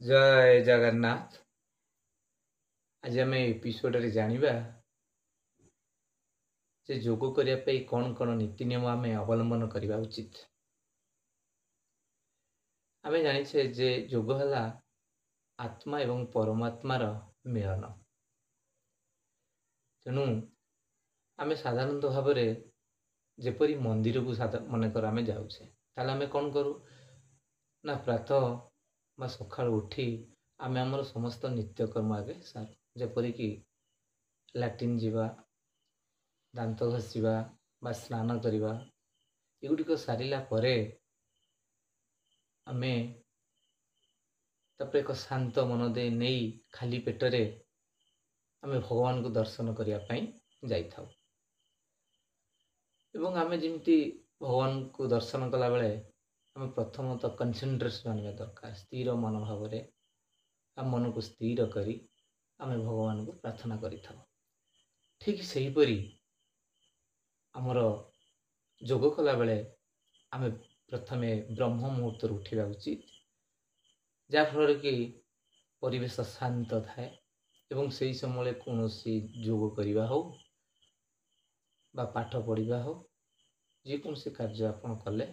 जय जगन्नाथ। आज आम एपिसोड रे जानिबा जे योग करिया पे कौन कौन नीति नियम आम अवलंबन करने उचित। आम जानिछे जे योग है आत्मा एवं परमात्मार मिलन। तेणु आम साधारणतः भाव में जेपरी मंदिर को मनकर आम जाऊे ताले आम कौन करूँ ना प्रातः बा सकाळ उठी आम आमर समस्त नित्यकर्म आगे सारू जेपरिक लैट्रिन जावा दांत घषा बा स्नान करवा एगुड़िक सारा पर आम एक शांत मन दे नहीं खाली पेटरे आम भगवान को दर्शन करने जाइथाउ। एवं आम जमी भगवान को दर्शन कला बेले आम प्रथमतः कंसंट्रेशन आने दरकार स्थिर मन भाव आम मन को स्थिर करी आम भगवान को प्रार्थना करिथाउ। ठीक सेहीपरि आमर योग कला बेले आम प्रथमे ब्रह्म मुहूर्त उठा उचित जहाँफल कि परिवेश शांत थाए एवं से ही समय कौन योग करवा हो बा पाठ पढ़ा हो जेकोसी कार्य आपन कले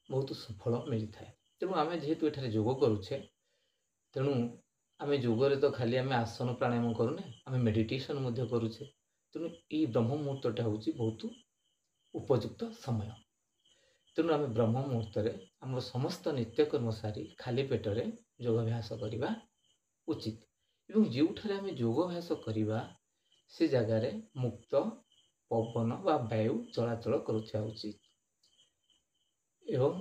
बहुत सफल मिलता है। तेणु आम जेहेतु ये योग करुचे तेणु आम योगरे तो खाली आम आसन प्राणायाम करूने आम मेडिटेशन करुचे। तेणु ये ब्रह्म मुहूर्तटा हूँ बहुत उपयुक्त समय। तेणु आम ब्रह्म मुहूर्त आम समस्त नित्यकर्म सारी खाली पेटरे योगाभ्यास करवा उचित एवं जो आम योगाभ्यास करवा से जगार मुक्त पवन बा वायु चलाचल करुवा उचित एवं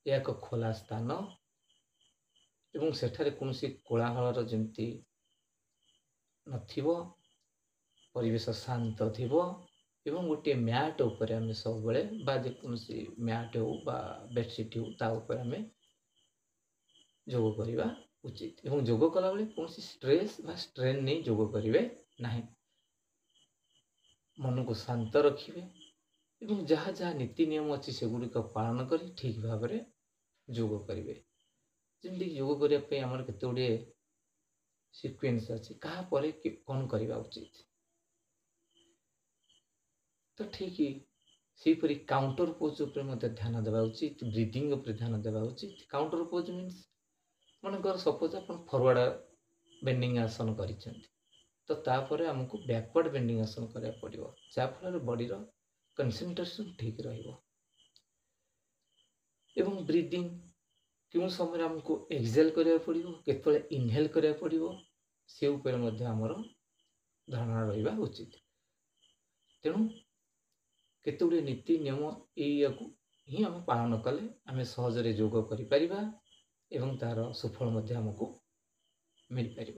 यह एक खोला स्थान एवं सेठारे कौन कोलाहल जमती नथिबो परिवेश शांत थिबो एवं गोटे मैट उपर आम सब बेले बा जेकोसी मैट हो बा बेडसीट हो ता उपर आम योग करवा उचित एवं योग कला बेले कौन स्ट्रेस बा स्ट्रेन नहीं योग करेंगे ना। मन को शांत रखिए एवं जहाँ जहाँ नीति नियम अच्छी से गुड़िक पालन कर ठीक भाव में योग करेंगे। जमी योग करने आमर केते गुड़े सिक्वेन्स अच्छी क्या कौन करवा उचित तो ठीक सेपरी काउंटर पोज उपर ध्यान देवा उचित ब्रीदिंग उपर ध्यान देवा उचित। काउंटर पोज मीन्स मनकर सपोज आप फरवर्ड बेंडिंग आसन कर तो तापर आमको बैकवर्ड बेंडिंग आसन करा पड़ो जहाँफल बॉडीर कंसंट्रेशन ठीक रहिबो। एवं ब्रीदिंग क्यों समय आमको एक्सेल करा पड़ो केतले इनहेल करा पड़ो से उपर आमर धारणा रहा उचित। तेणु केते गुड़े नीति नियम या ही आम पालन कले आम सहजरे योग करिपरिबा एवं तार सुफल आमको मिल पार।